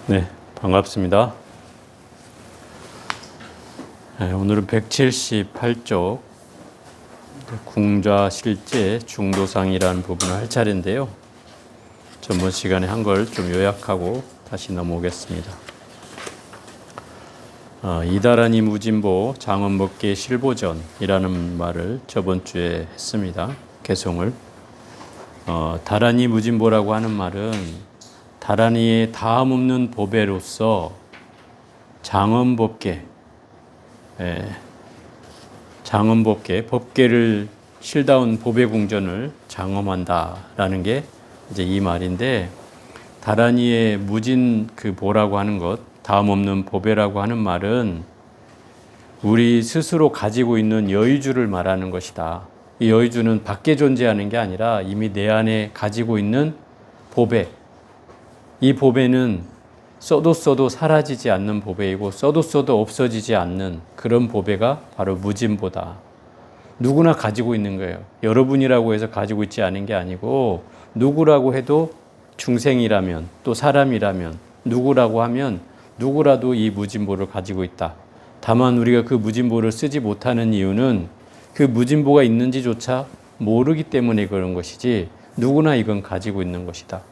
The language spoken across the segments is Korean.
네, 반갑습니다. 네, 오늘은 178쪽 궁좌실제 중도상이라는 부분을 할 차례인데요. 전번 시간에 한 걸 좀 요약하고 다시 넘어오겠습니다. 이다라니 무진보 장엄법계 실보전이라는 말을 저번 주에 했습니다. 개송을. 다라니 무진보라고 하는 말은 다라니의 다음 없는 보배로서 장엄법계, 장엄법계, 법계를 실다운 보배궁전을 장엄한다라는 게 이제 이 말인데, 다라니의 무진 그 보라고 하는 것, 다음 없는 보배라고 하는 말은 우리 스스로 가지고 있는 여의주를 말하는 것이다. 이 여의주는 밖에 존재하는 게 아니라 이미 내 안에 가지고 있는 보배. 이 보배는 써도 사라지지 않는 보배이고 써도 없어지지 않는 그런 보배가 바로 무진보다. 누구나 가지고 있는 거예요. 여러분이라고 해서 가지고 있지 않은 게 아니고 누구라고 해도 중생이라면 또 사람이라면 누구라고 하면 누구라도 이 무진보를 가지고 있다. 다만 우리가 그 무진보를 쓰지 못하는 이유는 그 무진보가 있는지조차 모르기 때문에 그런 것이지 누구나 이건 가지고 있는 것이다.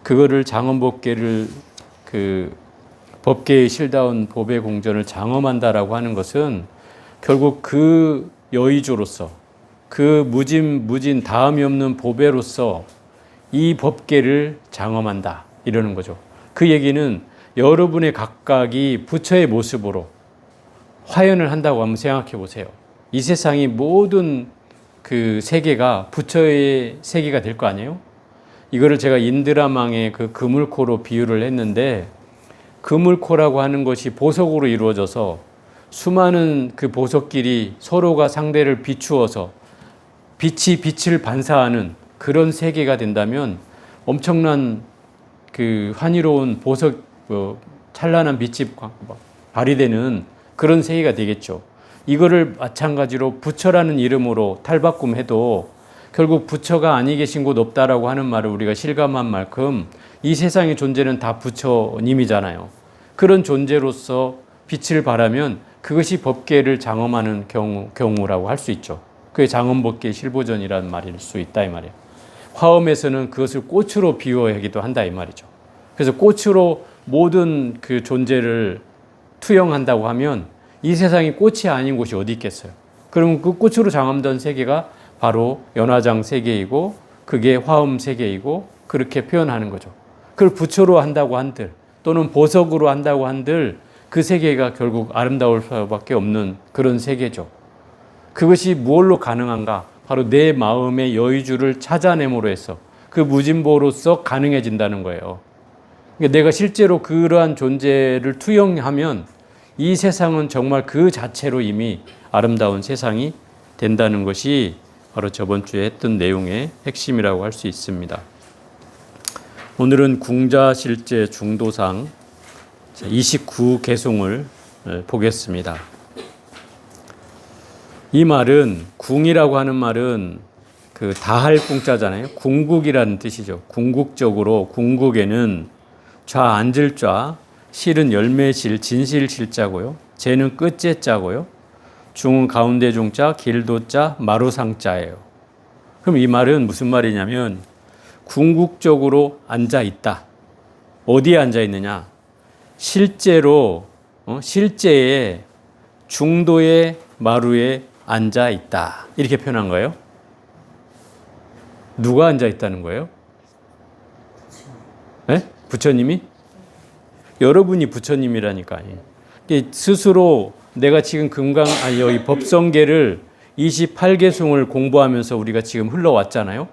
그거를 장엄법계를 그 법계에 실다운 보배 공전을 장엄한다라고 하는 것은 결국 그 여의주로서 그 무진 다음이 없는 보배로서 이 법계를 장엄한다 이러는 거죠. 그 얘기는 여러분의 각각이 부처의 모습으로 화연을 한다고 한번 생각해 보세요. 이 세상이 모든 그 세계가 부처의 세계가 될 거 아니에요? 이거를 제가 인드라망의 그 그물코로 비유를 했는데, 그물코라고 하는 것이 보석으로 이루어져서 수많은 그 보석끼리 서로가 상대를 비추어서 빛이 빛을 반사하는 그런 세계가 된다면 엄청난 그 환희로운 보석 찬란한 빛이 발휘되는 그런 세계가 되겠죠. 이거를 마찬가지로 부처라는 이름으로 탈바꿈해도 결국 부처가 아니 계신 곳 없다라고 하는 말을 우리가 실감한 만큼 이 세상의 존재는 다 부처님이잖아요. 그런 존재로서 빛을 발하면 그것이 법계를 장엄하는 경우라고 할 수 있죠. 그게 장엄법계 실보전이라는 말일 수 있다 이 말이에요. 화엄에서는 그것을 꽃으로 비유하기도 한다 이 말이죠. 그래서 꽃으로 모든 그 존재를 투영한다고 하면 이 세상이 꽃이 아닌 곳이 어디 있겠어요. 그러면 그 꽃으로 장엄된 세계가 바로 연화장 세계이고 그게 화엄 세계이고 그렇게 표현하는 거죠. 그걸 부처로 한다고 한들 또는 보석으로 한다고 한들 그 세계가 결국 아름다울 수밖에 없는 그런 세계죠. 그것이 무엇로 가능한가? 바로 내 마음의 여의주를 찾아냄으로 해서 그 무진보로서 가능해진다는 거예요. 그러니까 내가 실제로 그러한 존재를 투영하면 이 세상은 정말 그 자체로 이미 아름다운 세상이 된다는 것이 바로 저번 주에 했던 내용의 핵심이라고 할 수 있습니다. 오늘은 궁좌실제 중도상 29개송을 보겠습니다. 이 말은 궁이라고 하는 말은 그 다할 궁자잖아요. 궁극이라는 뜻이죠. 궁극적으로 궁극에는 좌 앉을 좌, 실은 열매실, 진실실자고요. 재는 끝째 자고요. 중은 가운데 중자, 길도자, 마루상자예요. 그럼 이 말은 무슨 말이냐면 궁극적으로 앉아 있다. 어디에 앉아 있느냐? 실제로 실제의 중도의 마루에 앉아 있다. 이렇게 표현한 거예요. 누가 앉아 있다는 거예요? 네? 부처님이? 여러분이 부처님이라니까요. 스스로 내가 지금 여기 법성계를 28개송을 공부하면서 우리가 지금 흘러왔잖아요.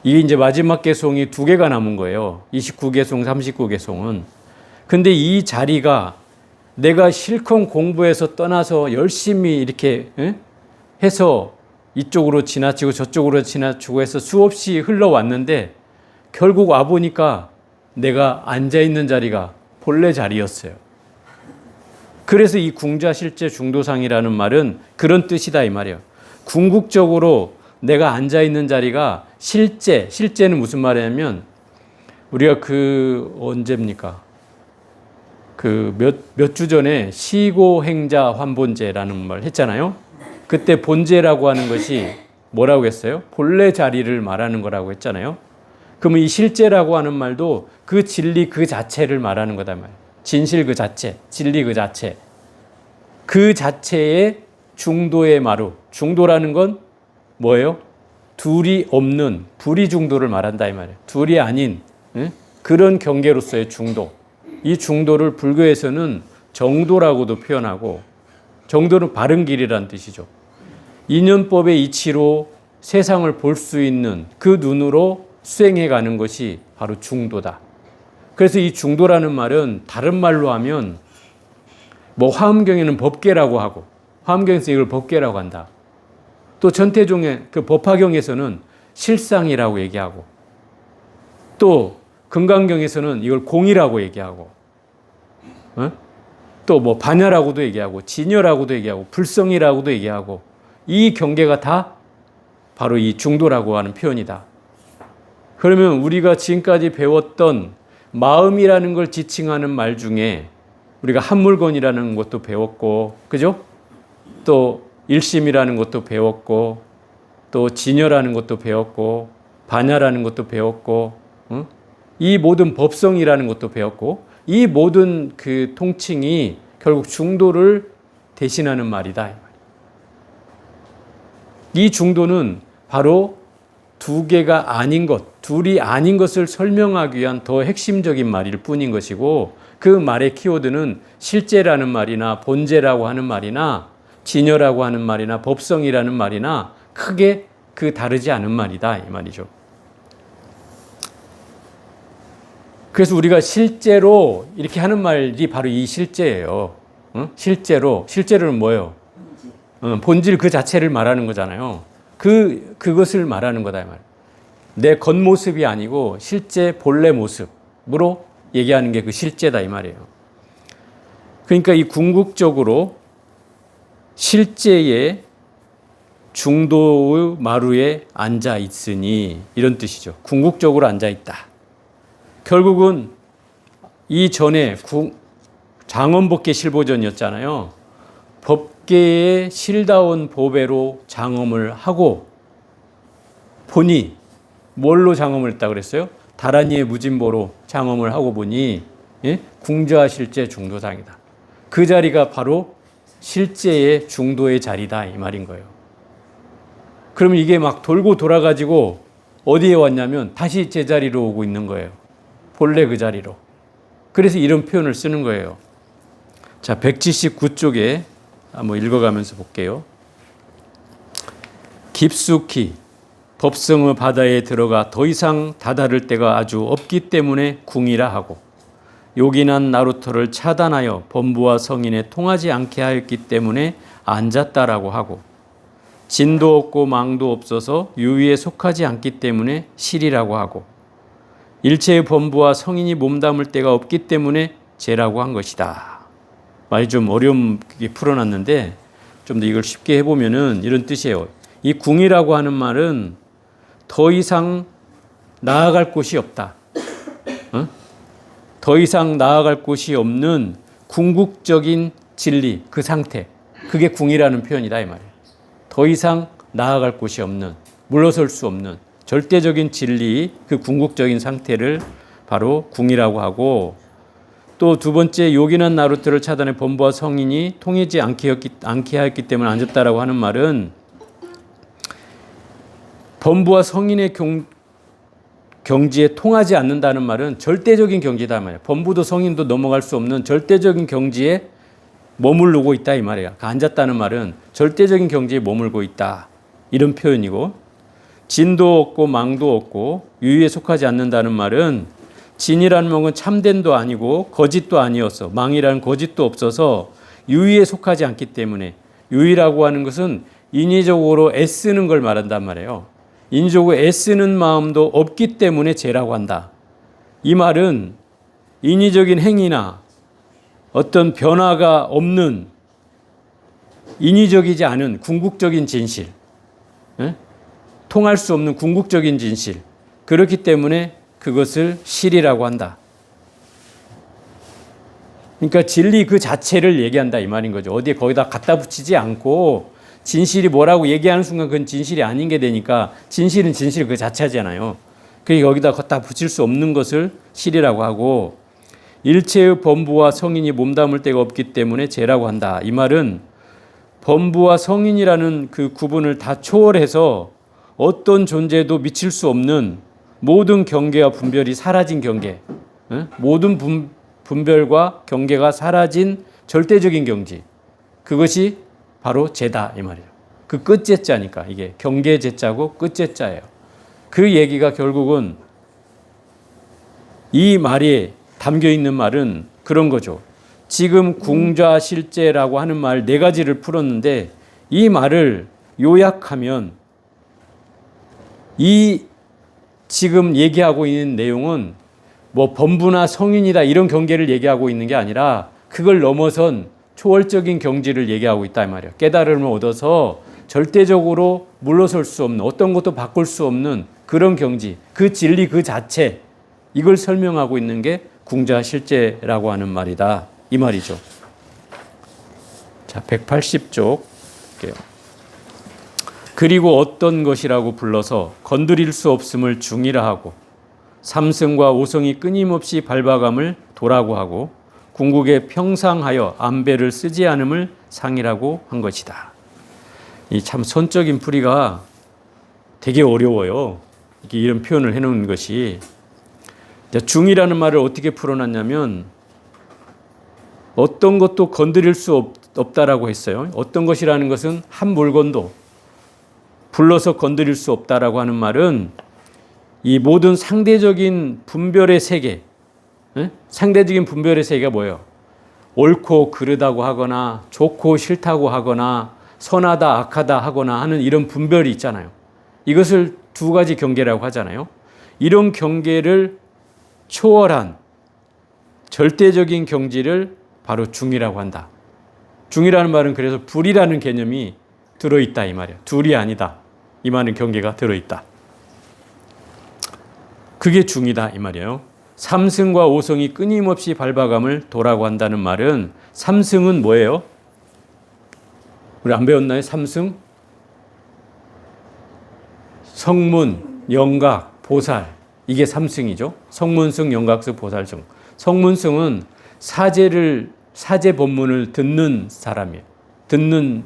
이게 이제 마지막 개송이 2개가 남은 거예요. 29개송, 39개송은. 근데 이 자리가 내가 실컷 공부해서 떠나서 열심히 이렇게 해서 이쪽으로 지나치고 저쪽으로 지나치고 해서 수없이 흘러왔는데 결국 와보니까 내가 앉아있는 자리가 본래 자리였어요. 그래서 이 궁좌실제 중도상이라는 말은 그런 뜻이다 이 말이에요. 궁극적으로 내가 앉아있는 자리가 실제는 무슨 말이냐면 우리가 언제입니까? 그 몇 주 전에 시고행자 환본제라는 말 했잖아요. 그때 본제라고 하는 것이 뭐라고 했어요? 본래 자리를 말하는 거라고 했잖아요. 그러면 이 실제라고 하는 말도 그 진리 그 자체를 말하는 거다 말이에요. 진실 그 자체, 진리 그 자체. 그 자체의 중도의 마루. 중도라는 건 뭐예요? 둘이 없는 불이 중도를 말한다 이 말이에요. 둘이 아닌 그런 경계로서의 중도. 이 중도를 불교에서는 정도라고도 표현하고, 정도는 바른 길이라는 뜻이죠. 인연법의 이치로 세상을 볼 수 있는 그 눈으로 수행해 가는 것이 바로 중도다. 그래서 이 중도라는 말은 다른 말로 하면 뭐 화엄경에는 법계라고 하고, 화엄경에서 이걸 법계라고 한다. 또 전태종의 그 법화경에서는 실상이라고 얘기하고, 또 금강경에서는 이걸 공이라고 얘기하고, 또 뭐 반야라고도 얘기하고, 진여라고도 얘기하고, 불성이라고도 얘기하고, 이 경계가 다 바로 이 중도라고 하는 표현이다. 그러면 우리가 지금까지 배웠던 마음이라는 걸 지칭하는 말 중에 우리가 한물건이라는 것도 배웠고, 그죠? 또 일심이라는 것도 배웠고, 또 진여라는 것도 배웠고, 반야라는 것도 배웠고, 이 모든 법성이라는 것도 배웠고, 이 모든 그 통칭이 결국 중도를 대신하는 말이다. 이 중도는 바로 두 개가 아닌 것, 둘이 아닌 것을 설명하기 위한 더 핵심적인 말일 뿐인 것이고, 그 말의 키워드는 실제라는 말이나 본제라고 하는 말이나 진여라고 하는 말이나 법성이라는 말이나 크게 그 다르지 않은 말이다 이 말이죠. 그래서 우리가 실제로 이렇게 하는 말이 바로 이 실제예요. 실제로는 뭐예요? 본질 그 자체를 말하는 거잖아요. 그것을 말하는 거다 이 말. 내 겉모습이 아니고 실제 본래 모습으로 얘기하는 게 그 실제다 이 말이에요. 그러니까 이 궁극적으로 실제의 중도의 마루에 앉아 있으니 이런 뜻이죠. 궁극적으로 앉아 있다. 결국은 이전에 장엄법계 실보전이었잖아요. 법계의 실다운 보배로 장엄을 하고 보니 뭘로 장엄을 했다 그랬어요? 다란이의 무진보로 장엄을 하고 보니 궁좌 실제 중도상이다. 그 자리가 바로 실제의 중도의 자리다 이 말인 거예요. 그러면 이게 막 돌고 돌아가지고 어디에 왔냐면 다시 제자리로 오고 있는 거예요. 본래 그 자리로. 그래서 이런 표현을 쓰는 거예요. 자, 179쪽에 한번 읽어가면서 볼게요. 깊숙이 법성의 바다에 들어가 더 이상 다다를 데가 아주 없기 때문에 궁이라 하고, 요긴한 나루터를 차단하여 범부와 성인에 통하지 않게 하였기 때문에 앉았다라고 하고, 진도 없고 망도 없어서 유의에 속하지 않기 때문에 실이라고 하고, 일체의 범부와 성인이 몸담을 데가 없기 때문에 죄라고 한 것이다. 많이 좀 어렵게 풀어놨는데 좀 더 이걸 쉽게 해보면은 이런 뜻이에요. 이 궁이라고 하는 말은 더 이상 나아갈 곳이 없다. 더 이상 나아갈 곳이 없는 궁극적인 진리, 그 상태. 그게 궁이라는 표현이다 이 말이에요. 더 이상 나아갈 곳이 없는, 물러설 수 없는 절대적인 진리, 그 궁극적인 상태를 바로 궁이라고 하고, 또 두 번째 요긴한 나루터를 차단해 범부와 성인이 통하지 않게 하였기 때문에 앉았다라고 하는 말은 범부와 성인의 경지에 통하지 않는다는 말은 절대적인 경지다 말이에요. 범부도 성인도 넘어갈 수 없는 절대적인 경지에 머무르고 있다 이 말이에요. 앉았다는 말은 절대적인 경지에 머물고 있다 이런 표현이고, 진도 없고 망도 없고 유의에 속하지 않는다는 말은 진이라는 것은 참된도 아니고 거짓도 아니었어. 망이라는 거짓도 없어서 유의에 속하지 않기 때문에, 유의라고 하는 것은 인위적으로 애쓰는 걸 말한단 말이에요. 인위적으로 애쓰는 마음도 없기 때문에 죄라고 한다. 이 말은 인위적인 행위나 어떤 변화가 없는 인위적이지 않은 궁극적인 진실, 통할 수 없는 궁극적인 진실, 그렇기 때문에 그것을 실이라고 한다. 그러니까 진리 그 자체를 얘기한다 이 말인 거죠. 어디에 거기다 갖다 붙이지 않고 진실이 뭐라고 얘기하는 순간 그건 진실이 아닌 게 되니까 진실은 진실 그 자체잖아요. 그러니까 여기다 갖다 붙일 수 없는 것을 실이라고 하고 일체의 범부와 성인이 몸담을 데가 없기 때문에 죄라고 한다. 이 말은 범부와 성인이라는 그 구분을 다 초월해서 어떤 존재도 미칠 수 없는 모든 경계와 분별이 사라진 경계, 모든 분별과 경계가 사라진 절대적인 경지, 그것이 바로 죄다 이 말이에요. 그 끝째 자니까 이게 경계제 자고 끝째 자예요. 그 얘기가 결국은 이 말에 담겨 있는 말은 그런 거죠. 지금 궁좌실제라고 하는 말 네 가지를 풀었는데 이 말을 요약하면 이 지금 얘기하고 있는 내용은 뭐 범부나 성인이다 이런 경계를 얘기하고 있는 게 아니라 그걸 넘어선 초월적인 경지를 얘기하고 있다 이 말이에요. 깨달음을 얻어서 절대적으로 물러설 수 없는 어떤 것도 바꿀 수 없는 그런 경지, 그 진리 그 자체, 이걸 설명하고 있는 게 궁좌실제라고 하는 말이다 이 말이죠. 자, 180쪽 볼게요. 그리고 어떤 것이라고 불러서 건드릴 수 없음을 중이라 하고 삼승과 오성이 끊임없이 밟아감을 도라고 하고 궁극에 평상하여 안배를 쓰지 않음을 상이라고 한 것이다. 이 참 선적인 풀이가 되게 어려워요. 이렇게 이런 표현을 해놓은 것이. 중이라는 말을 어떻게 풀어놨냐면 어떤 것도 건드릴 수 없다라고 했어요. 어떤 것이라는 것은 한 물건도 불러서 건드릴 수 없다라고 하는 말은 이 모든 상대적인 분별의 세계, 상대적인 분별의 세계가 뭐예요? 옳고 그르다고 하거나 좋고 싫다고 하거나 선하다 악하다 하거나 하는 이런 분별이 있잖아요. 이것을 두 가지 경계라고 하잖아요. 이런 경계를 초월한 절대적인 경지를 바로 중이라고 한다. 중이라는 말은 그래서 불이라는 개념이 들어있다 이 말이에요. 둘이 아니다. 이 말은 경계가 들어있다. 그게 중이다 이 말이에요. 삼승과 오성이 끊임없이 밟아감을 도라고 한다는 말은 삼승은 뭐예요? 우리 안 배웠나요? 삼승? 성문, 영각, 보살. 이게 삼승이죠. 성문승, 영각승, 보살승. 성문승은 사제 법문을 듣는 사람이에요. 듣는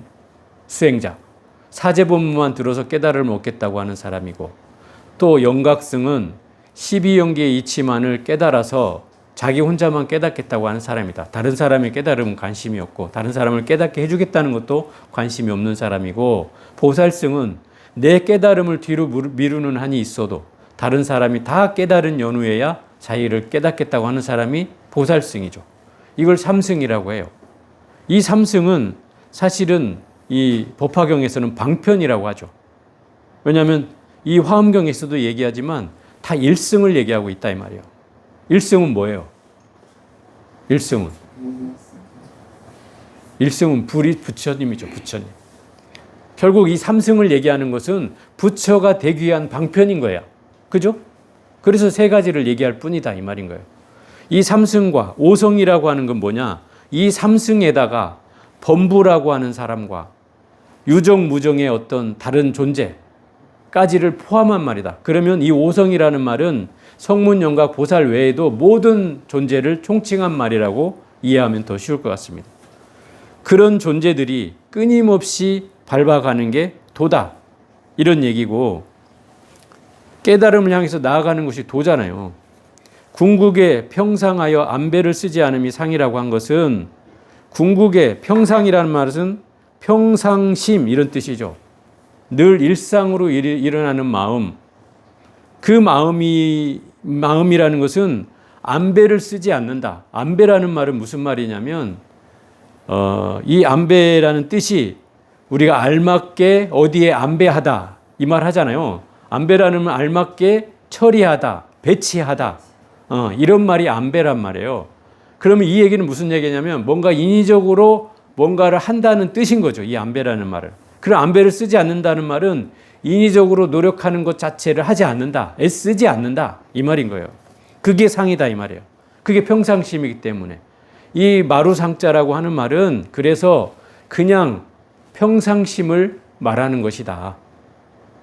수행자. 사제 법문만 들어서 깨달음을 얻겠다고 하는 사람이고, 또 영각승은 12영계의 이치만을 깨달아서 자기 혼자만 깨닫겠다고 하는 사람이다. 다른 사람의 깨달음은 관심이 없고 다른 사람을 깨닫게 해주겠다는 것도 관심이 없는 사람이고, 보살승은 내 깨달음을 뒤로 미루는 한이 있어도 다른 사람이 다 깨달은 연후에야 자기를 깨닫겠다고 하는 사람이 보살승이죠. 이걸 삼승이라고 해요. 이 삼승은 사실은 이 법화경에서는 방편이라고 하죠. 왜냐하면 이 화엄경에서도 얘기하지만 다 일승을 얘기하고 있다 이 말이에요. 일승은 뭐예요? 일승은 불이 부처님이죠. 부처님. 결국 이 삼승을 얘기하는 것은 부처가 되기 위한 방편인 거야. 그죠? 그래서 세 가지를 얘기할 뿐이다 이 말인 거예요. 이 삼승과 오성이라고 하는 건 뭐냐? 이 삼승에다가 범부라고 하는 사람과 유정, 무정의 어떤 다른 존재까지를 포함한 말이다. 그러면 이 오성이라는 말은 성문, 영각, 보살 외에도 모든 존재를 총칭한 말이라고 이해하면 더 쉬울 것 같습니다. 그런 존재들이 끊임없이 밟아가는 게 도다. 이런 얘기고, 깨달음을 향해서 나아가는 것이 도잖아요. 궁극에 평상하여 안배를 쓰지 않음이 상이라고 한 것은, 궁극에 평상이라는 말은 평상심 이런 뜻이죠. 늘 일상으로 일어나는 마음. 그 마음이라는 것은 안배를 쓰지 않는다. 안배라는 말은 무슨 말이냐면 이 안배라는 뜻이 우리가 알맞게 어디에 안배하다 이 말 하잖아요. 안배라는 말 알맞게 처리하다, 배치하다 이런 말이 안배란 말이에요. 그러면 이 얘기는 무슨 얘기냐면 뭔가 인위적으로 뭔가를 한다는 뜻인 거죠. 이 안배라는 말을. 그럼 안배를 쓰지 않는다는 말은 인위적으로 노력하는 것 자체를 하지 않는다. 애쓰지 않는다. 이 말인 거예요. 그게 상이다 이 말이에요. 그게 평상심이기 때문에 이 마루상자라고 하는 말은 그래서 그냥 평상심을 말하는 것이다.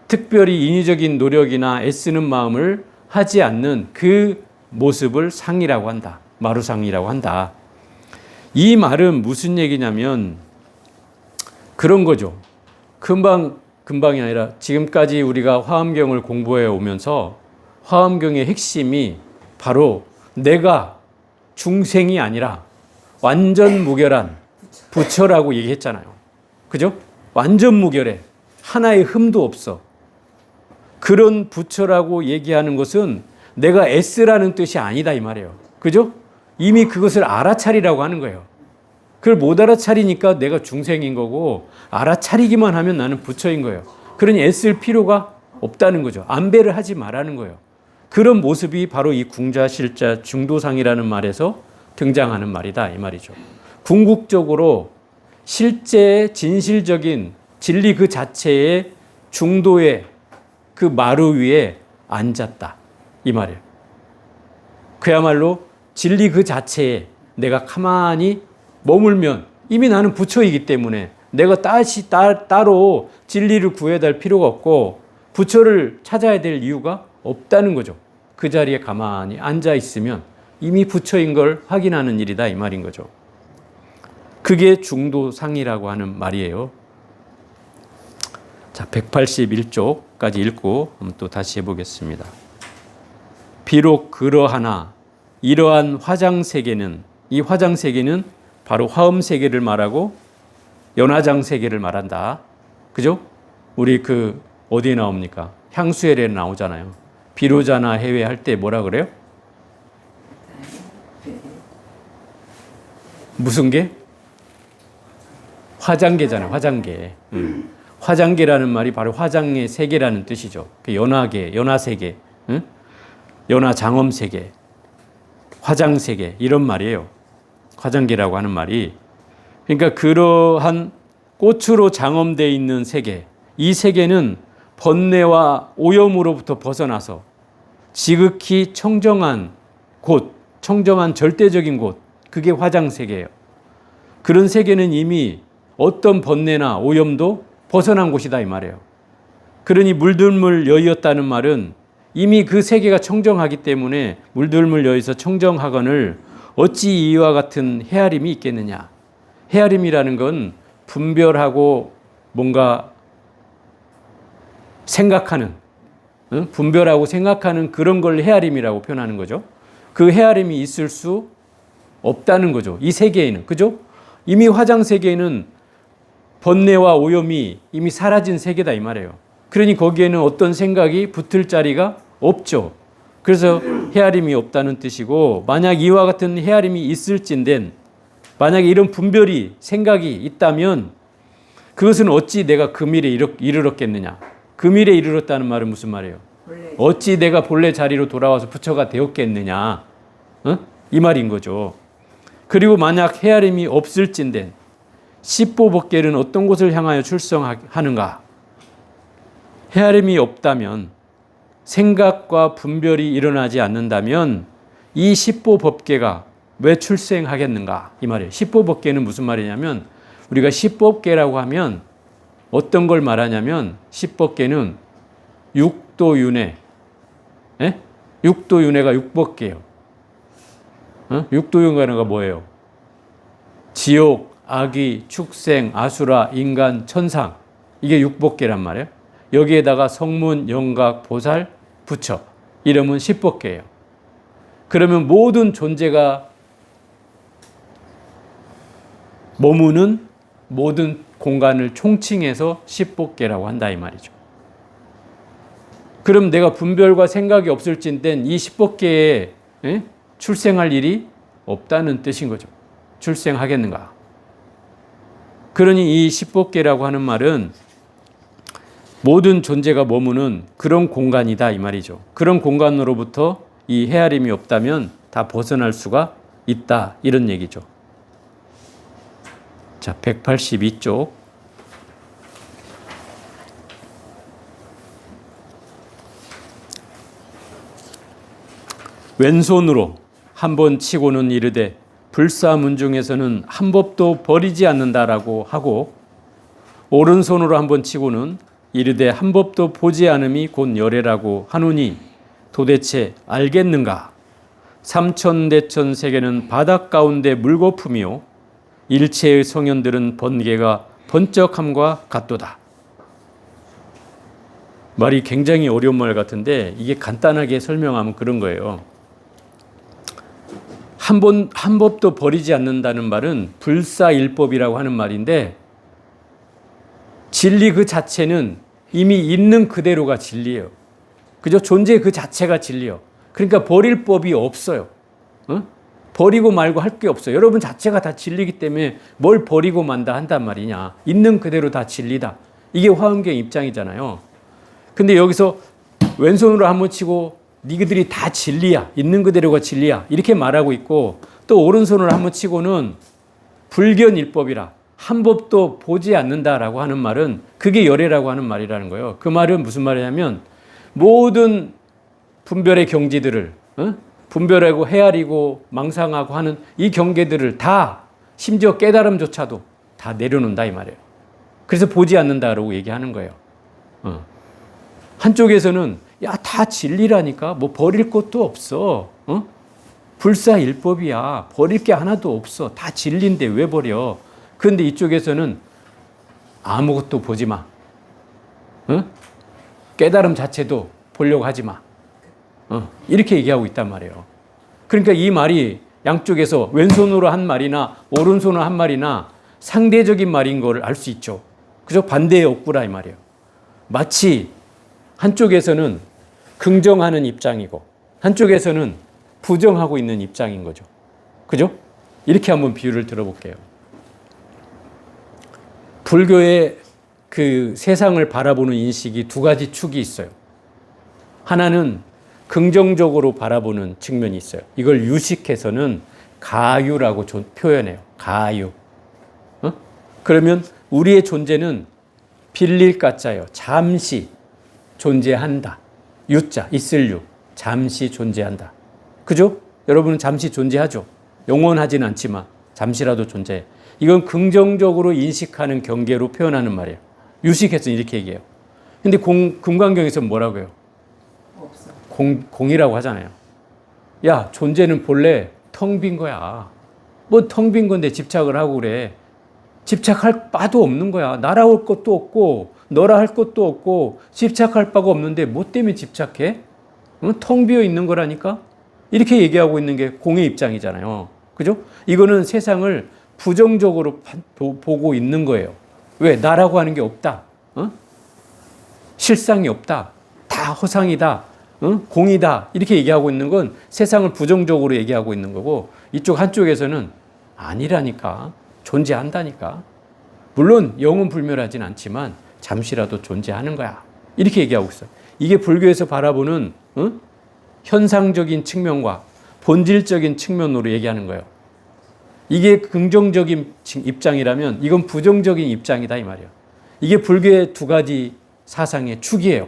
특별히 인위적인 노력이나 애쓰는 마음을 하지 않는 그 모습을 상이라고 한다. 마루상이라고 한다. 이 말은 무슨 얘기냐면 그런 거죠. 금방이 아니라 지금까지 우리가 화엄경을 공부해 오면서 화엄경의 핵심이 바로 내가 중생이 아니라 완전 무결한 부처라고 얘기했잖아요. 그죠? 완전 무결해. 하나의 흠도 없어. 그런 부처라고 얘기하는 것은 내가 애쓰라는 뜻이 아니다 이 말이에요. 그죠? 이미 그것을 알아차리라고 하는 거예요. 그걸 못 알아차리니까 내가 중생인 거고 알아차리기만 하면 나는 부처인 거예요. 그러니 애쓸 필요가 없다는 거죠. 안배를 하지 말라는 거예요. 그런 모습이 바로 이 궁자실자 중도상이라는 말에서 등장하는 말이다 이 말이죠. 궁극적으로 실제 진실적인 진리 그 자체의 중도의 그 마루 위에 앉았다 이 말이에요. 그야말로 진리 그 자체에 내가 가만히 머물면 이미 나는 부처이기 때문에 내가 따로 진리를 구해야 될 필요가 없고 부처를 찾아야 될 이유가 없다는 거죠. 그 자리에 가만히 앉아 있으면 이미 부처인 걸 확인하는 일이다 이 말인 거죠. 그게 중도상이라고 하는 말이에요. 자, 181쪽까지 읽고 한번 또 다시 해보겠습니다. 비록 그러하나 이러한 화장세계는, 이 화장세계는 바로 화엄세계를 말하고 연화장세계를 말한다. 그죠? 우리 그 어디에 나옵니까? 향수엘에 나오잖아요. 비로자나 해외 할 때 뭐라 그래요? 무슨 게? 화장계잖아요. 화장계. 화장계라는 말이 바로 화장의 세계라는 뜻이죠. 연화계, 연화세계, 연화장엄세계, 화장세계 이런 말이에요. 화장계라고 하는 말이. 그러니까 그러한 꽃으로 장엄되어 있는 세계, 이 세계는 번뇌와 오염으로부터 벗어나서 지극히 청정한 곳, 청정한 절대적인 곳, 그게 화장세계예요. 그런 세계는 이미 어떤 번뇌나 오염도 벗어난 곳이다 이 말이에요. 그러니 물들물 여의었다는 말은 이미 그 세계가 청정하기 때문에 물들물 여의서 청정하거늘 어찌 이와 같은 헤아림이 있겠느냐. 헤아림이라는 건 분별하고 뭔가 생각하는, 분별하고 생각하는 그런 걸 헤아림이라고 표현하는 거죠. 그 헤아림이 있을 수 없다는 거죠. 이 세계에는. 그죠? 이미 화장세계에는 번뇌와 오염이 이미 사라진 세계다 이 말이에요. 그러니 거기에는 어떤 생각이 붙을 자리가 없죠. 그래서 헤아림이 없다는 뜻이고, 만약 이와 같은 헤아림이 있을진된, 만약에 이런 분별이 생각이 있다면 그것은 어찌 내가 그 미래에 이르렀겠느냐. 그 미래에 이르렀다는 말은 무슨 말이에요? 어찌 내가 본래 자리로 돌아와서 부처가 되었겠느냐. 이 말인 거죠. 그리고 만약 헤아림이 없을진된 십보법계는 어떤 곳을 향하여 출성하는가? 헤아림이 없다면, 생각과 분별이 일어나지 않는다면 이 십보법계가 왜 출생하겠는가? 이 말이에요. 십보법계는 무슨 말이냐면, 우리가 십법계라고 하면 어떤 걸 말하냐면, 십법계는 육도윤회, 육도윤회가 육법계예요. 육도윤회가 뭐예요? 지옥, 악귀, 축생, 아수라, 인간, 천상, 이게 육법계란 말이에요. 여기에다가 성문, 영각, 보살, 부처, 이름은 십법계예요. 그러면 모든 존재가 머무는 모든 공간을 총칭해서 십법계라고 한다 이 말이죠. 그럼 내가 분별과 생각이 없을진된 이 십법계에 출생할 일이 없다는 뜻인 거죠. 출생하겠는가? 그러니 이 십법계라고 하는 말은 모든 존재가 머무는 그런 공간이다 이 말이죠. 그런 공간으로부터 이 헤아림이 없다면 다 벗어날 수가 있다 이런 얘기죠. 자, 182쪽. 왼손으로 한 번 치고는 이르되 불사문중에서는 한 법도 버리지 않는다라고 하고 오른손으로 한번 치고는 이르되 한 법도 보지 않음이 곧 열애라고 하노니 도대체 알겠는가? 삼천대천 세계는 바닷 가운데 물거품이요 일체의 성현들은 번개가 번쩍함과 같도다. 말이 굉장히 어려운 말 같은데 이게 간단하게 설명하면 그런 거예요. 한 법도 버리지 않는다는 말은 불사일법이라고 하는 말인데 진리 그 자체는 이미 있는 그대로가 진리예요. 그죠? 존재 그 자체가 진리예요. 그러니까 버릴 법이 없어요. 버리고 말고 할 게 없어요. 여러분 자체가 다 진리이기 때문에 뭘 버리고 만다 한단 말이냐. 있는 그대로 다 진리다. 이게 화엄경 입장이잖아요. 근데 여기서 왼손으로 한번 치고 니들이 다 진리야. 있는 그대로가 진리야. 이렇게 말하고 있고 또 오른손으로 한번 치고는 불견일법이라 한 법도 보지 않는다라고 하는 말은 그게 열애라고 하는 말이라는 거예요. 그 말은 무슨 말이냐면 모든 분별의 경지들을 분별하고 헤아리고 망상하고 하는 이 경계들을 다 심지어 깨달음조차도 다 내려놓는다 이 말이에요. 그래서 보지 않는다라고 얘기하는 거예요. 한쪽에서는 야, 다 진리라니까 뭐 버릴 것도 없어. 불사일법이야. 버릴 게 하나도 없어. 다 진리인데 왜 버려? 그런데 이쪽에서는 아무것도 보지 마. 깨달음 자체도 보려고 하지 마. 이렇게 얘기하고 있단 말이에요. 그러니까 이 말이 양쪽에서 왼손으로 한 말이나 오른손으로 한 말이나 상대적인 말인 걸 알 수 있죠. 그죠? 반대의 억구라 이 말이에요. 마치 한쪽에서는 긍정하는 입장이고 한쪽에서는 부정하고 있는 입장인 거죠. 그죠? 이렇게 한번 비유를 들어볼게요. 불교의 그 세상을 바라보는 인식이 두 가지 축이 있어요. 하나는 긍정적으로 바라보는 측면이 있어요. 이걸 유식해서는 가유라고 표현해요. 가유. 그러면 우리의 존재는 빌릴 가짜예요. 잠시 존재한다. 유자, 있을 유. 잠시 존재한다. 그죠? 여러분은 잠시 존재하죠. 영원하지는 않지만 잠시라도 존재해. 이건 긍정적으로 인식하는 경계로 표현하는 말이에요. 유식해서 이렇게 얘기해요. 근데 금강경에서 뭐라고 해요? 없어. 공이라고 하잖아요. 야, 존재는 본래 텅 빈 거야. 뭐 텅 빈 건데 집착을 하고 그래. 집착할 바도 없는 거야. 날아올 것도 없고 너라 할 것도 없고 집착할 바가 없는데 뭐 때문에 집착해? 텅 비어 있는 거라니까? 이렇게 얘기하고 있는 게 공의 입장이잖아요. 그죠? 이거는 세상을 부정적으로 보고 있는 거예요. 왜? 나라고 하는 게 없다. 실상이 없다. 다 허상이다. 공이다. 이렇게 얘기하고 있는 건 세상을 부정적으로 얘기하고 있는 거고 이쪽 한쪽에서는 아니라니까. 존재한다니까. 물론 영은 불멸하진 않지만 잠시라도 존재하는 거야. 이렇게 얘기하고 있어요. 이게 불교에서 바라보는 현상적인 측면과 본질적인 측면으로 얘기하는 거예요. 이게 긍정적인 입장이라면 이건 부정적인 입장이다 이 말이에요. 이게 불교의 두 가지 사상의 축이에요.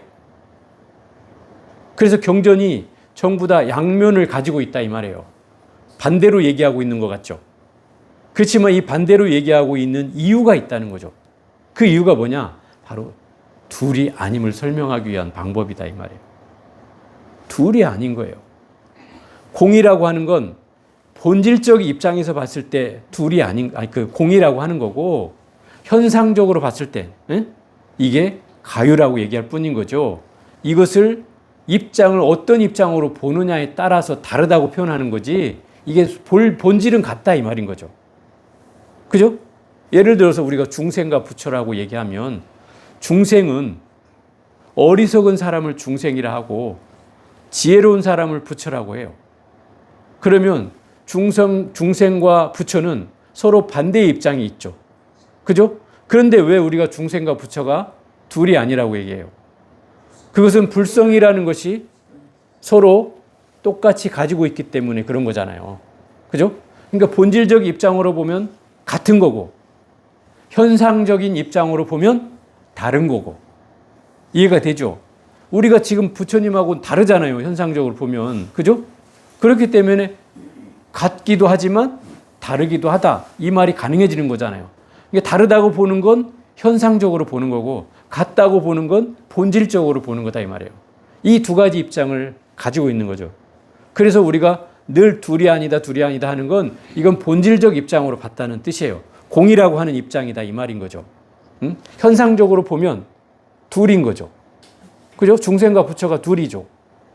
그래서 경전이 전부 다 양면을 가지고 있다 이 말이에요. 반대로 얘기하고 있는 것 같죠. 그렇지만 이 반대로 얘기하고 있는 이유가 있다는 거죠. 그 이유가 뭐냐? 바로 둘이 아님을 설명하기 위한 방법이다 이 말이에요. 둘이 아닌 거예요. 공이라고 하는 건 본질적 입장에서 봤을 때 둘이 그 공이라고 하는 거고 현상적으로 봤을 때 이게 가유라고 얘기할 뿐인 거죠. 이것을 입장을 어떤 입장으로 보느냐에 따라서 다르다고 표현하는 거지 이게 본질은 같다 이 말인 거죠. 그죠? 예를 들어서 우리가 중생과 부처라고 얘기하면 중생은 어리석은 사람을 중생이라 하고 지혜로운 사람을 부처라고 해요. 그러면 중생과 부처는 서로 반대의 입장이 있죠. 그죠? 그런데 왜 우리가 중생과 부처가 둘이 아니라고 얘기해요? 그것은 불성이라는 것이 서로 똑같이 가지고 있기 때문에 그런 거잖아요. 그죠? 그러니까 본질적 입장으로 보면 같은 거고 현상적인 입장으로 보면 다른 거고 이해가 되죠? 우리가 지금 부처님하고는 다르잖아요. 현상적으로 보면. 그죠? 그렇기 때문에 같기도 하지만 다르기도 하다. 이 말이 가능해지는 거잖아요. 그러니까 다르다고 보는 건 현상적으로 보는 거고 같다고 보는 건 본질적으로 보는 거다 이 말이에요. 이 두 가지 입장을 가지고 있는 거죠. 그래서 우리가 늘 둘이 아니다 하는 건 이건 본질적 입장으로 봤다는 뜻이에요. 공이라고 하는 입장이다 이 말인 거죠. 응? 현상적으로 보면 둘인 거죠. 그죠? 중생과 부처가 둘이죠.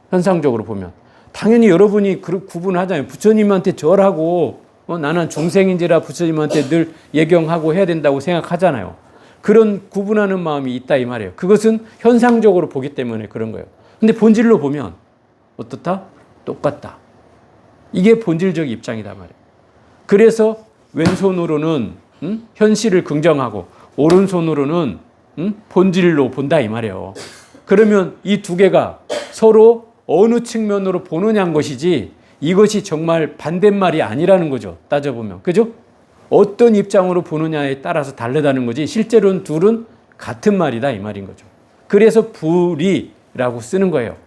현상적으로 보면. 당연히 여러분이 구분을 하잖아요. 부처님한테 절하고 나는 중생인지라 부처님한테 늘 예경하고 해야 된다고 생각하잖아요. 그런 구분하는 마음이 있다 이 말이에요. 그것은 현상적으로 보기 때문에 그런 거예요. 근데 본질로 보면 어떻다? 똑같다. 이게 본질적 입장이다 말이에요. 그래서 왼손으로는 현실을 긍정하고 오른손으로는 본질로 본다 이 말이에요. 그러면 이 두 개가 서로 어느 측면으로 보느냐는 것이지 이것이 정말 반대말이 아니라는 거죠. 따져보면. 그죠? 어떤 입장으로 보느냐에 따라서 다르다는 거지 실제로는 둘은 같은 말이다 이 말인 거죠. 그래서 불이라고 쓰는 거예요.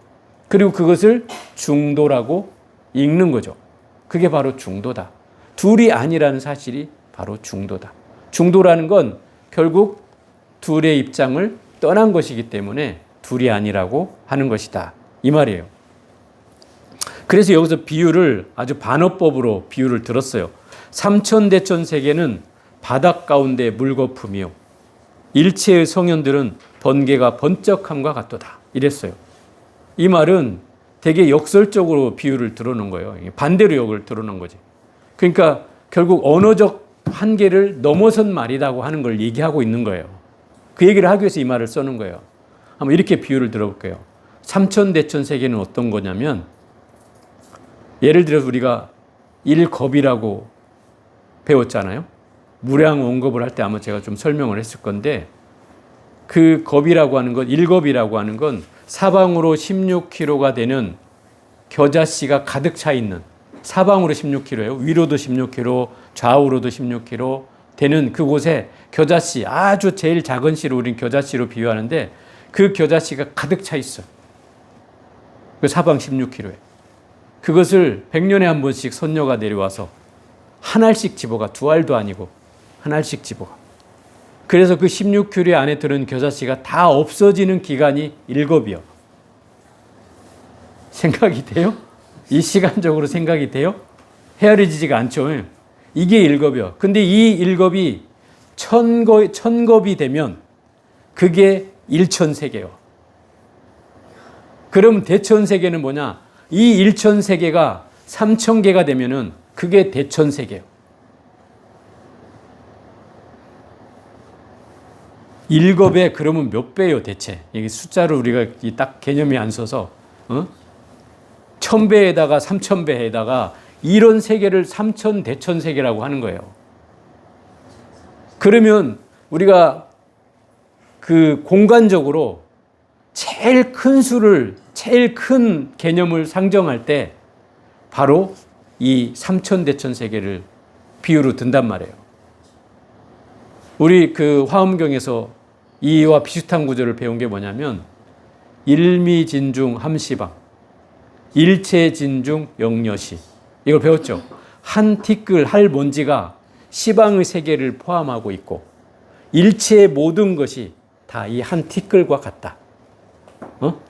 그리고 그것을 중도라고 읽는 거죠. 그게 바로 중도다. 둘이 아니라는 사실이 바로 중도다. 중도라는 건 결국 둘의 입장을 떠난 것이기 때문에 둘이 아니라고 하는 것이다. 이 말이에요. 그래서 여기서 비유를 아주 반어법으로 비유를 들었어요. 삼천대천 세계는 바닥 가운데 물거품이요. 일체의 성현들은 번개가 번쩍함과 같도다. 이랬어요. 이 말은 되게 역설적으로 비유를 들어놓은 거예요. 반대로 역을 들어놓은 거지. 그러니까 결국 언어적 한계를 넘어선 말이라고 하는 걸 얘기하고 있는 거예요. 그 얘기를 하기 위해서 이 말을 써놓은 거예요. 한번 이렇게 비유를 들어볼게요. 삼천대천 세계는 어떤 거냐면 예를 들어서 우리가 일겁이라고 배웠잖아요. 무량원겁을 할 때 아마 제가 좀 설명을 했을 건데 그 겁이라고 하는 건 일겁이라고 하는 건 사방으로 16km가 되는 겨자씨가 가득 차 있는 사방으로 16km예요. 위로도 16km, 좌우로도 16km 되는 그곳에 겨자씨 아주 제일 작은 씨로 우린 겨자씨로 비유하는데 그 겨자씨가 가득 차 있어. 그 사방 16km에. 그것을 100년에 한 번씩 선녀가 내려와서 한 알씩 집어가 두 알도 아니고 한 알씩 집어가. 그래서 그 16km 안에 들은 겨자씨가 다 없어지는 기간이 일겁이요. 생각이 돼요? 이 시간적으로 생각이 돼요? 헤아려지지가 않죠. 이게 일겁이요. 근데 이 일겁이 천겁이 되면 그게 일천세계요. 그럼 대천세계는 뭐냐? 이 일천세계가 3000개가 되면은 그게 대천세계요. 일겁에 그러면 몇 배요 대체? 이게 숫자로 우리가 딱 개념이 안 서서 1000배에다가 3000배에다가 이런 세계를 3000대천세계라고 하는 거예요. 그러면 우리가 그 공간적으로 제일 큰 수를 제일 큰 개념을 상정할 때 바로 이 3000대천세계를 비유로 든단 말이에요. 우리 그 화엄경에서 이와 비슷한 구절을 배운 게 뭐냐면 일미진중 함시방 일체진중 영여시 이걸 배웠죠. 한 티끌 할 먼지가 시방의 세계를 포함하고 있고 일체의 모든 것이 다 이 한 티끌과 같다.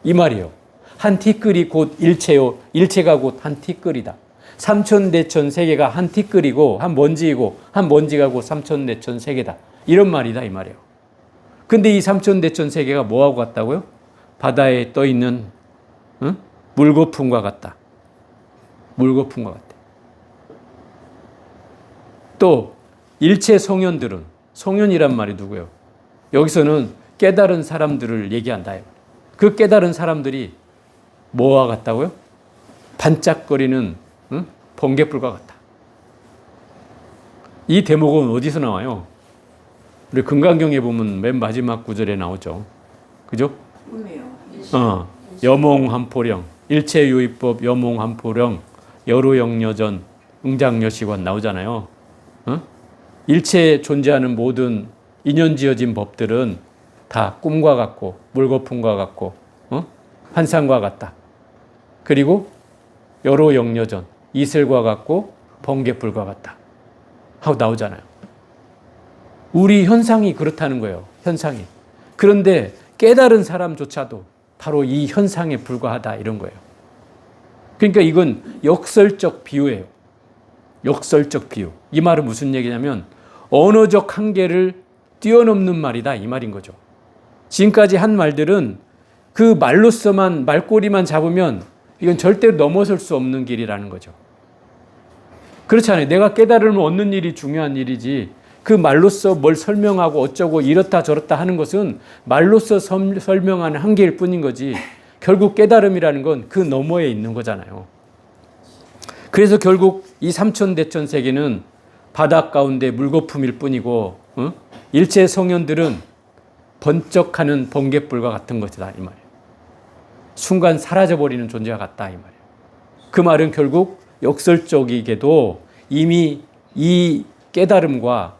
이 말이에요. 한 티끌이 곧 일체요. 일체가 곧 한 티끌이다. 삼천대천 세계가 한 티끌이고 한 먼지이고 한 먼지가 곧 삼천대천 세계다. 이런 말이다 이 말이에요. 근데 이 삼천대천 세계가 뭐하고 같다고요? 바다에 떠 있는 물거품과 같다. 물거품과 같다. 또 일체 성현들은 성현이란 말이 누구예요? 여기서는 깨달은 사람들을 얘기한다. 그 깨달은 사람들이 뭐와 같다고요? 반짝거리는 번갯불과 같다. 이 대목은 어디서 나와요? 우리 금강경에 보면 맨 마지막 구절에 나오죠. 그죠? 여몽함포령 일체유의법 여몽함포령 여로영여전 응장여시관 나오잖아요. 일체에 존재하는 모든 인연지어진 법들은 다 꿈과 같고 물거품과 같고 환상과 같다. 그리고 여로영여전 이슬과 같고 번갯불과 같다. 하고 나오잖아요. 우리 현상이 그렇다는 거예요. 현상이. 그런데 깨달은 사람조차도 바로 이 현상에 불과하다 이런 거예요. 그러니까 이건 역설적 비유예요. 역설적 비유. 이 말은 무슨 얘기냐면 언어적 한계를 뛰어넘는 말이다 이 말인 거죠. 지금까지 한 말들은 그 말로서만 말꼬리만 잡으면 이건 절대로 넘어설 수 없는 길이라는 거죠. 그렇잖아요. 내가 깨달음을 얻는 일이 중요한 일이지 그 말로써 뭘 설명하고 어쩌고 이렇다 저렇다 하는 것은 말로써 설명하는 한계일 뿐인 거지 결국 깨달음이라는 건 그 너머에 있는 거잖아요. 그래서 결국 이 삼천대천 세계는 바닷 가운데 물거품일 뿐이고 일체 성현들은 번쩍하는 번갯불과 같은 것이다 이 말이에요. 순간 사라져버리는 존재와 같다 이 말이에요. 그 말은 결국 역설적이게도 이미 이 깨달음과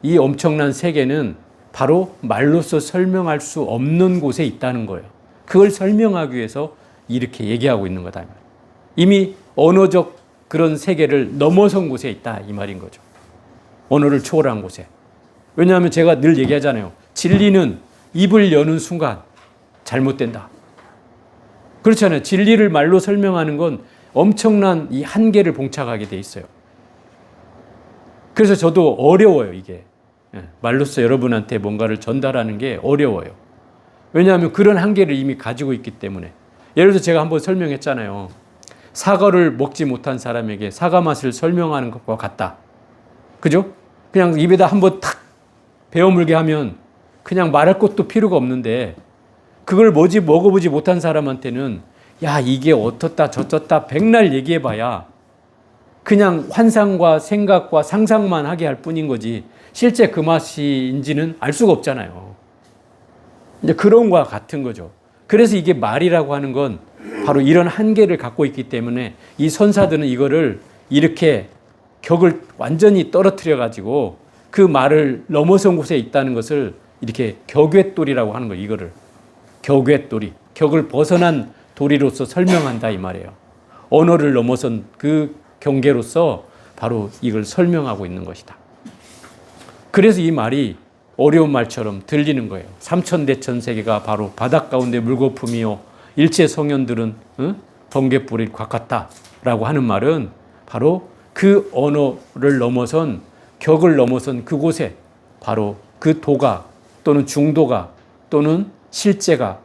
이 엄청난 세계는 바로 말로서 설명할 수 없는 곳에 있다는 거예요. 그걸 설명하기 위해서 이렇게 얘기하고 있는 거다 이 말이에요. 이미 언어적 그런 세계를 넘어선 곳에 있다 이 말인 거죠. 언어를 초월한 곳에. 왜냐하면 제가 늘 얘기하잖아요. 진리는 입을 여는 순간 잘못된다. 그렇잖아요. 진리를 말로 설명하는 건 엄청난 이 한계를 봉착하게 돼 있어요. 그래서 저도 어려워요, 이게. 말로써 여러분한테 뭔가를 전달하는 게 어려워요. 왜냐하면 그런 한계를 이미 가지고 있기 때문에. 예를 들어서 제가 한번 설명했잖아요. 사과를 먹지 못한 사람에게 사과 맛을 설명하는 것과 같다. 그죠? 그냥 입에다 한번 탁 베어물게 하면 그냥 말할 것도 필요가 없는데 그걸 먹어보지 못한 사람한테는 야 이게 어떻다 저떻다 백날 얘기해봐야 그냥 환상과 생각과 상상만 하게 할 뿐인 거지 실제 그 맛인지는 알 수가 없잖아요. 이제 그런 거와 같은 거죠. 그래서 이게 말이라고 하는 건 바로 이런 한계를 갖고 있기 때문에 이 선사들은 이거를 이렇게 격을 완전히 떨어뜨려 가지고 그 말을 넘어선 곳에 있다는 것을 이렇게 격외돌이라고 하는 거예요. 이거를 격외돌이, 격을 벗어난 도리로서 설명한다 이 말이에요. 언어를 넘어선 그 경계로서 바로 이걸 설명하고 있는 것이다. 그래서 이 말이 어려운 말처럼 들리는 거예요. 삼천대천 세계가 바로 바닷 가운데 물거품이요 일체 성현들은 번갯불이 같다라고 하는 말은 바로 그 언어를 넘어선 격을 넘어선 그곳에 바로 그 도가 또는 중도가 또는 실제가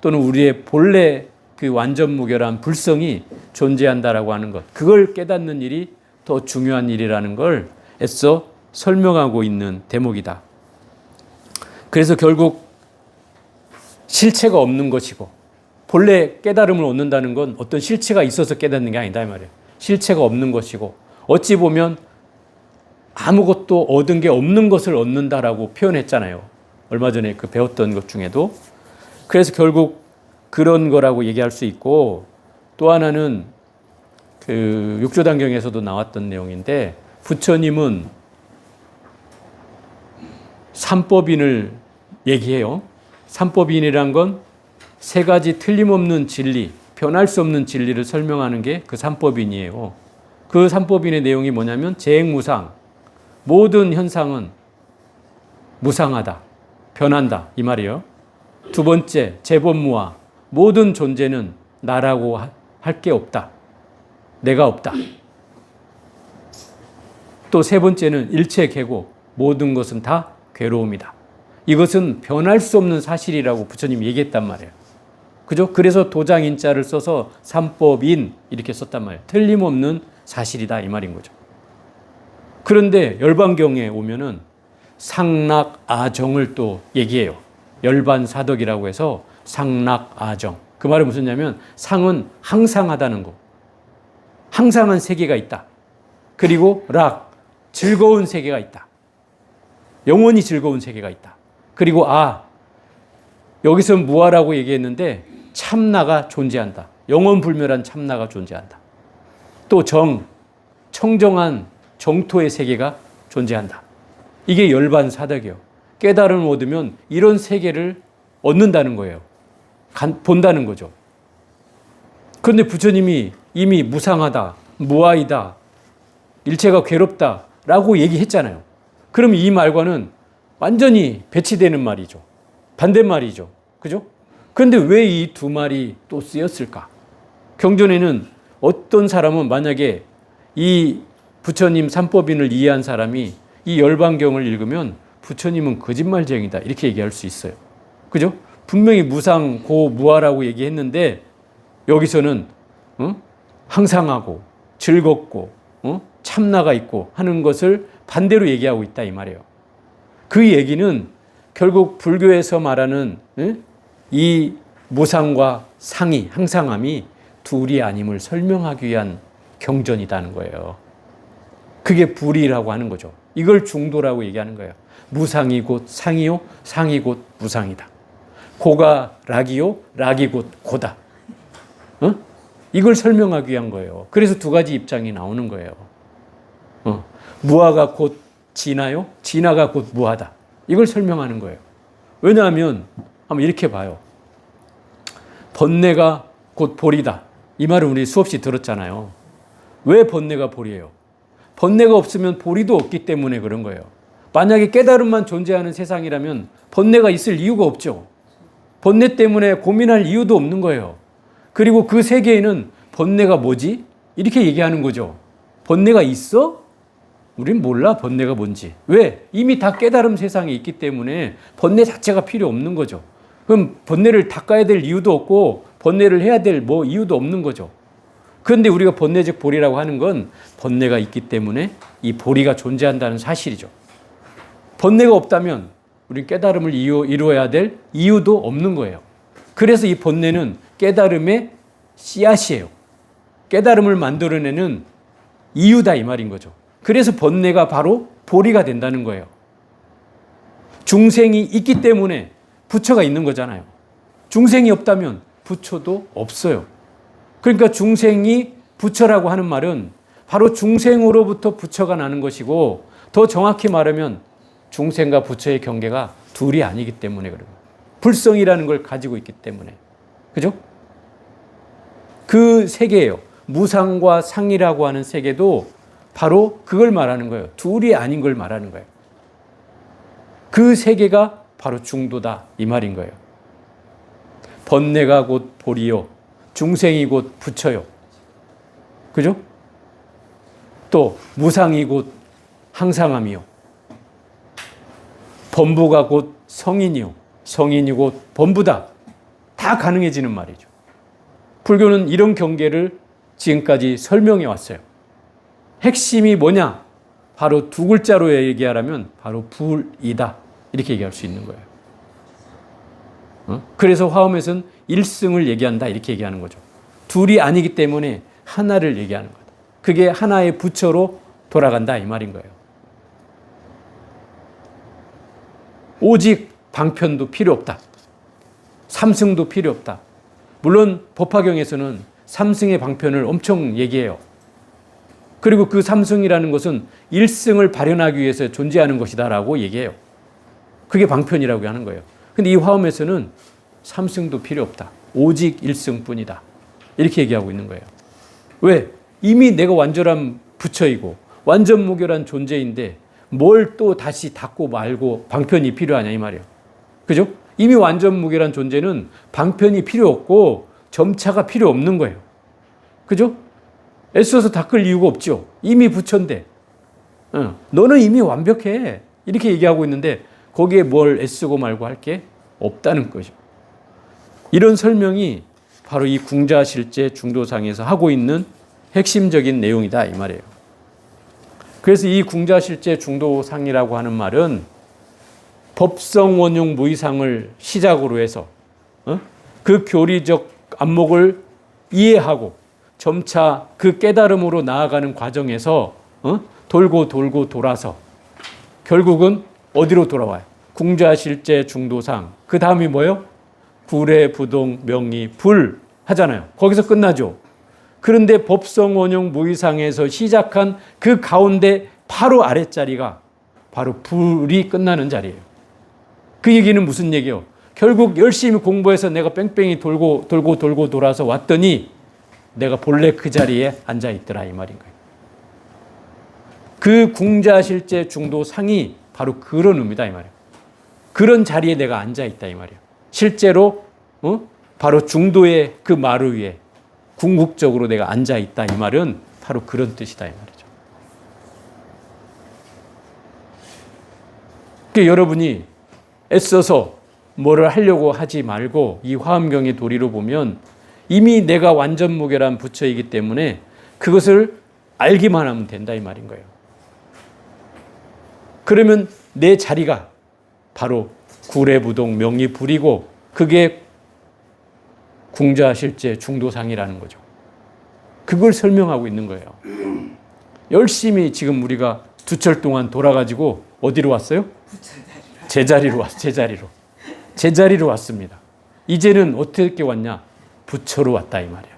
또는 우리의 본래 그 완전무결한 불성이 존재한다라고 하는 것. 그걸 깨닫는 일이 더 중요한 일이라는 걸 애써 설명하고 있는 대목이다. 그래서 결국 실체가 없는 것이고 본래 깨달음을 얻는다는 건 어떤 실체가 있어서 깨닫는 게 아니다 이 말이에요. 실체가 없는 것이고 어찌 보면 아무것도 얻은 게 없는 것을 얻는다라고 표현했잖아요. 얼마 전에 그 배웠던 것 중에도. 그래서 결국 그런 거라고 얘기할 수 있고 또 하나는 그 육조단경에서도 나왔던 내용인데 부처님은 삼법인을 얘기해요. 삼법인이란 건 세 가지 틀림없는 진리, 변할 수 없는 진리를 설명하는 게 그 삼법인이에요. 그 삼법인의 내용이 뭐냐면 재행무상, 모든 현상은 무상하다, 변한다 이 말이에요. 두 번째, 재본무화, 모든 존재는 나라고 할 게 없다, 내가 없다. 또 세 번째는 일체계고, 모든 것은 다 괴로움이다. 이것은 변할 수 없는 사실이라고 부처님이 얘기했단 말이에요. 그죠? 그래서 도장인자를 써서 삼법인 이렇게 썼단 말이에요. 틀림없는 사실이다 이 말인 거죠. 그런데 열반경에 오면은 상락아정을 또 얘기해요. 열반사덕이라고 해서 상락아정. 그 말은 무슨 냐면 상은 항상하다는 거. 항상한 세계가 있다. 그리고 락, 즐거운 세계가 있다. 영원히 즐거운 세계가 있다. 그리고 여기서 무아라고 얘기했는데 참나가 존재한다. 영원불멸한 참나가 존재한다. 또 청정한 정토의 세계가 존재한다. 이게 열반사덕이에요. 깨달음을 얻으면 이런 세계를 얻는다는 거예요. 본다는 거죠. 그런데 부처님이 이미 무상하다, 무아이다, 일체가 괴롭다 라고 얘기했잖아요. 그럼 이 말과는 완전히 배치되는 말이죠. 반대말이죠. 그죠? 그런데 왜 이 두 말이 또 쓰였을까? 경전에는 어떤 사람은 만약에 이 부처님 삼법인을 이해한 사람이 이 열반경을 읽으면 부처님은 거짓말쟁이다 이렇게 얘기할 수 있어요. 그죠? 분명히 무상, 고, 무아라고 얘기했는데 여기서는 항상하고 즐겁고 참나가 있고 하는 것을 반대로 얘기하고 있다 이 말이에요. 그 얘기는 결국 불교에서 말하는 이 무상과 상이, 항상함이 둘이 아님을 설명하기 위한 경전이라는 거예요. 그게 불이라고 하는 거죠. 이걸 중도라고 얘기하는 거예요. 무상이 곧 상이요, 상이 곧 무상이다. 고가 락이요, 락이 곧 고다. 이걸 설명하기 위한 거예요. 그래서 두 가지 입장이 나오는 거예요. 무아가 곧 진하요, 진하가 곧 무하다. 이걸 설명하는 거예요. 왜냐하면 한번 이렇게 봐요. 번뇌가 곧 볼이다. 이 말을 우리 수없이 들었잖아요. 왜 번뇌가 볼이에요? 번뇌가 없으면 볼이도 없기 때문에 그런 거예요. 만약에 깨달음만 존재하는 세상이라면 번뇌가 있을 이유가 없죠. 번뇌 때문에 고민할 이유도 없는 거예요. 그리고 그 세계에는 번뇌가 뭐지? 이렇게 얘기하는 거죠. 번뇌가 있어? 우린 몰라 번뇌가 뭔지. 왜? 이미 다 깨달음 세상에 있기 때문에 번뇌 자체가 필요 없는 거죠. 그럼 번뇌를 닦아야 될 이유도 없고 번뇌를 해야 될 뭐 이유도 없는 거죠. 그런데 우리가 번뇌적 보리라고 하는 건 번뇌가 있기 때문에 이 보리가 존재한다는 사실이죠. 번뇌가 없다면 우리는 깨달음을 이루어야 될 이유도 없는 거예요. 그래서 이 번뇌는 깨달음의 씨앗이에요. 깨달음을 만들어내는 이유다 이 말인 거죠. 그래서 번뇌가 바로 보리가 된다는 거예요. 중생이 있기 때문에 부처가 있는 거잖아요. 중생이 없다면 부처도 없어요. 그러니까 중생이 부처라고 하는 말은 바로 중생으로부터 부처가 나는 것이고 더 정확히 말하면 중생과 부처의 경계가 둘이 아니기 때문에 그래요. 불성이라는 걸 가지고 있기 때문에. 그죠? 그 세계예요. 무상과 상이라고 하는 세계도 바로 그걸 말하는 거예요. 둘이 아닌 걸 말하는 거예요. 그 세계가 바로 중도다 이 말인 거예요. 번뇌가 곧 보리요, 중생이 곧 부처요. 그죠? 또 무상이 곧 항상함이요. 범부가 곧 성인이요, 성인이 곧 범부다. 다 가능해지는 말이죠. 불교는 이런 경계를 지금까지 설명해 왔어요. 핵심이 뭐냐? 바로 두 글자로 얘기하라면 바로 불이다. 이렇게 얘기할 수 있는 거예요. 그래서 화엄에서는 일승을 얘기한다. 이렇게 얘기하는 거죠. 둘이 아니기 때문에 하나를 얘기하는 거다. 그게 하나의 부처로 돌아간다. 이 말인 거예요. 오직 방편도 필요 없다. 삼승도 필요 없다. 물론 법화경에서는 삼승의 방편을 엄청 얘기해요. 그리고 그 삼승이라는 것은 일승을 발현하기 위해서 존재하는 것이다라고 얘기해요. 그게 방편이라고 하는 거예요. 근데 이 화엄에서는 삼승도 필요 없다. 오직 일승뿐이다. 이렇게 얘기하고 있는 거예요. 왜? 이미 내가 완전한 부처이고 완전 무결한 존재인데 뭘 또 다시 닫고 말고 방편이 필요하냐 이 말이에요. 그죠? 이미 완전 무결한 존재는 방편이 필요 없고 점차가 필요 없는 거예요. 그죠? 애써서 닦을 이유가 없죠. 이미 부처인데. 너는 이미 완벽해. 이렇게 얘기하고 있는데 거기에 뭘 애쓰고 말고 할 게 없다는 거죠. 이런 설명이 바로 이 궁자실제 중도상에서 하고 있는 핵심적인 내용이다 이 말이에요. 그래서 이 궁자실제 중도상이라고 하는 말은 법성 원용 무의상을 시작으로 해서 그 교리적 안목을 이해하고 점차 그 깨달음으로 나아가는 과정에서 돌고 돌고 돌아서 결국은 어디로 돌아와요? 궁자실제 중도상. 그 다음이 뭐예요? 불의 부동 명의 불 하잖아요. 거기서 끝나죠. 그런데 법성 원용 무의상에서 시작한 그 가운데 바로 아랫자리가 바로 불이 끝나는 자리예요. 그 얘기는 무슨 얘기예요? 결국 열심히 공부해서 내가 뺑뺑이 돌고 돌아서 왔더니 내가 본래 그 자리에 앉아 있더라 이 말인 거예요. 그 궁자실제 중도상이 바로 그런 의미다 이 말이에요. 그런 자리에 내가 앉아 있다 이 말이에요. 실제로 바로 중도의 그 마루 위에 궁극적으로 내가 앉아 있다 이 말은 바로 그런 뜻이다 이 말이죠. 그러니까 여러분이 애써서 뭐를 하려고 하지 말고 이 화엄경의 도리로 보면 이미 내가 완전무결한 부처이기 때문에 그것을 알기만 하면 된다 이 말인 거예요. 그러면 내 자리가 바로 구례부동 명의불이고 그게 궁자실제 중도상이라는 거죠. 그걸 설명하고 있는 거예요. 열심히 지금 우리가 2철 동안 돌아가지고 어디로 왔어요? 제자리로 왔어요. 제자리로 왔습니다. 이제는 어떻게 왔냐? 부처로 왔다 이 말이에요.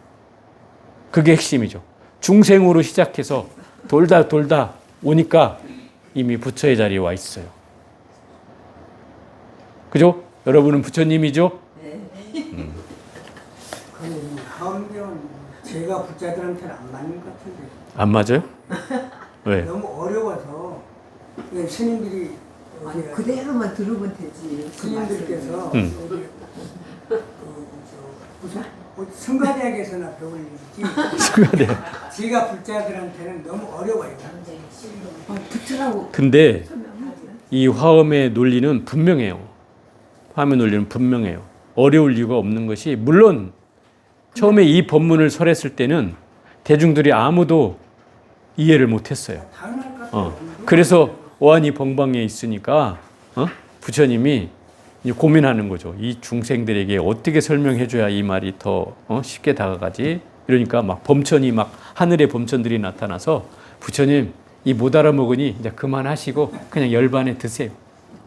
그게 핵심이죠. 중생으로 시작해서 돌다 오니까 이미 부처의 자리에 와 있어요. 그죠? 여러분은 부처님이죠? 네. 그 화엄경은 제가 부자들한테는 안 맞는 것 같은데. 안 맞아요? 왜? 너무 어려워서 스님들이 아니 그대로만 들으면 되지. 스님들께서 무슨 성가대학에서나 배울 일이지. 제가 불자들한테는 너무 어려워요. 부처라고. 근데 이 화엄의 논리는 분명해요. 화엄의 논리는 분명해요. 어려울 이유가 없는 것이 물론 처음에 이 법문을 설했을 때는 대중들이 아무도 이해를 못했어요. 당연할 것 같아요. 그래서 오한이 봉방에 있으니까 부처님이 고민하는 거죠. 이 중생들에게 어떻게 설명해줘야 이 말이 더 쉽게 다가가지? 이러니까 막 범천이 막 하늘의 범천들이 나타나서 부처님 이 못 알아먹으니 이제 그만하시고 그냥 열반에 드세요.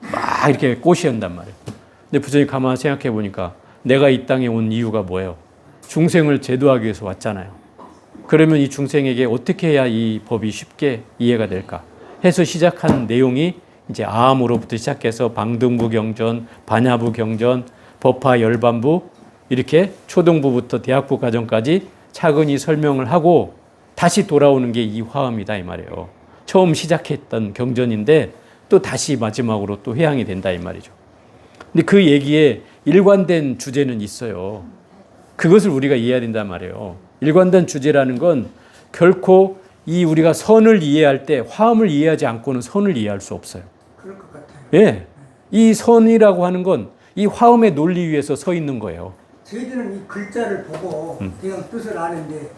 막 이렇게 꼬시한단 말이에요. 근데 부처님 가만 생각해 보니까 내가 이 땅에 온 이유가 뭐예요? 중생을 제도하기 위해서 왔잖아요. 그러면 이 중생에게 어떻게 해야 이 법이 쉽게 이해가 될까? 해서 시작한 내용이 이제 아함으로부터 시작해서 방등부 경전, 반야부 경전, 법화 열반부 이렇게 초등부부터 대학부 과정까지 차근히 설명을 하고 다시 돌아오는 게 이 화엄이다 이 말이에요. 처음 시작했던 경전인데 또 다시 마지막으로 또 회항이 된다 이 말이죠. 근데 그 얘기에 일관된 주제는 있어요. 그것을 우리가 이해해야 된단 말이에요. 일관된 주제라는 건 결코 이 우리가 선을 이해할 때 화엄을 이해하지 않고는 선을 이해할 수 없어요. 그럴 것 같아요. 예. 이 선이라고 하는 건 이 화엄의 논리 위에서 서 있는 거예요. 저희들은 이 글자를 보고 그냥 뜻을 아는데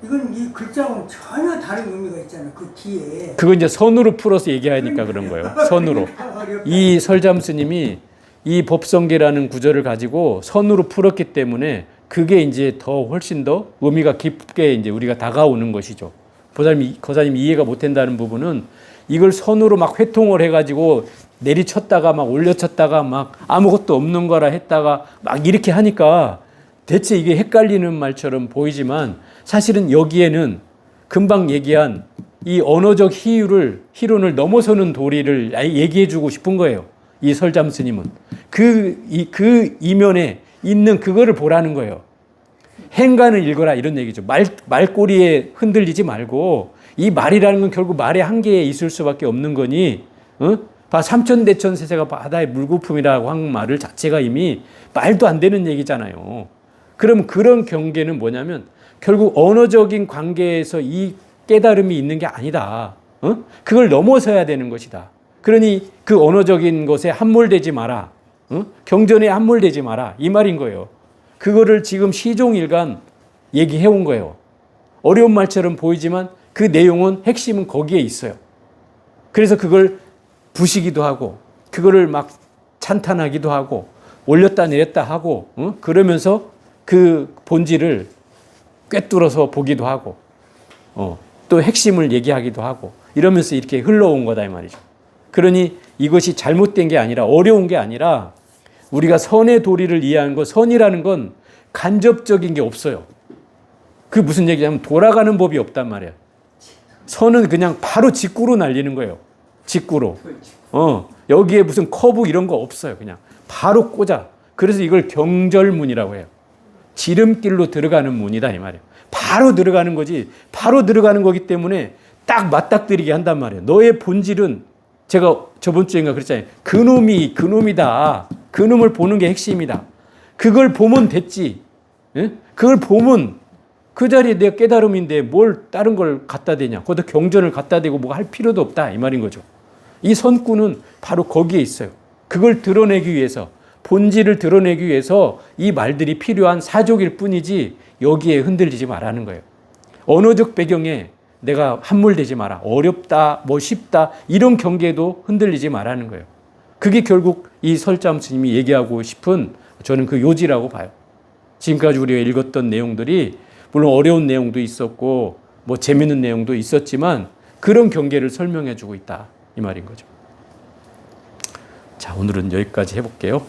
이건 이 글자하고는 전혀 다른 의미가 있잖아요. 그 뒤에. 그건 이제 선으로 풀어서 얘기하니까 그런 거예요. 선으로. 이 설잠 스님이 이 법성계라는 구절을 가지고 선으로 풀었기 때문에 그게 이제 더 훨씬 더 의미가 깊게 이제 우리가 다가오는 것이죠. 거사님 이해가 못 된다는 부분은 이걸 선으로 막 회통을 해가지고 내리쳤다가 막 올려쳤다가 막 아무것도 없는 거라 했다가 막 이렇게 하니까 대체 이게 헷갈리는 말처럼 보이지만 사실은 여기에는 금방 얘기한 이 언어적 희론을 넘어서는 도리를 얘기해주고 싶은 거예요. 이 설잠 스님은 그 이면에 있는 그거를 보라는 거예요. 행간을 읽어라 이런 얘기죠. 말꼬리에 흔들리지 말고 이 말이라는 건 결국 말의 한계에 있을 수밖에 없는 거니 삼천대천 세세가 바다의 물거품이라고 한 말을 자체가 이미 말도 안 되는 얘기잖아요. 그럼 그런 경계는 뭐냐면 결국 언어적인 관계에서 이 깨달음이 있는 게 아니다. 그걸 넘어서야 되는 것이다. 그러니 그 언어적인 것에 함몰되지 마라. 경전에 함몰되지 마라. 이 말인 거예요. 그거를 지금 시종일관 얘기해 온 거예요. 어려운 말처럼 보이지만 그 내용은 핵심은 거기에 있어요. 그래서 그걸 부시기도 하고 그거를 막 찬탄하기도 하고 올렸다 내렸다 하고 그러면서 그 본질을 꿰뚫어서 보기도 하고 또 핵심을 얘기하기도 하고 이러면서 이렇게 흘러온 거다 이 말이죠. 그러니 이것이 잘못된 게 아니라 어려운 게 아니라 우리가 선의 도리를 이해하는 것, 선이라는 건 간접적인 게 없어요. 그 무슨 얘기냐면 돌아가는 법이 없단 말이야. 선은 그냥 바로 직구로 날리는 거예요. 직구로. 여기에 무슨 커브 이런 거 없어요. 그냥 바로 꽂아. 그래서 이걸 경절문이라고 해요. 지름길로 들어가는 문이다 이 말이에요. 바로 들어가는 거지. 바로 들어가는 거기 때문에 딱 맞닥뜨리게 한단 말이에요. 너의 본질은 제가 저번 주인가 그랬잖아요. 그놈이 그놈이다. 그놈을 보는 게 핵심이다. 그걸 보면 됐지. 예? 그걸 보면 그 자리에 내가 깨달음인데 뭘 다른 걸 갖다 대냐. 거기다 경전을 갖다 대고 뭐 할 필요도 없다. 이 말인 거죠. 이 선구는 바로 거기에 있어요. 그걸 드러내기 위해서, 본질을 드러내기 위해서 이 말들이 필요한 사족일 뿐이지 여기에 흔들리지 말라는 거예요. 언어적 배경에 내가 함몰되지 마라. 어렵다, 뭐 쉽다 이런 경계도 흔들리지 말라는 거예요. 그게 결국 이 설자암 스님이 얘기하고 싶은 저는 그 요지라고 봐요. 지금까지 우리가 읽었던 내용들이 물론 어려운 내용도 있었고 뭐 재밌는 내용도 있었지만 그런 경계를 설명해 주고 있다 이 말인 거죠. 자, 오늘은 여기까지 해볼게요.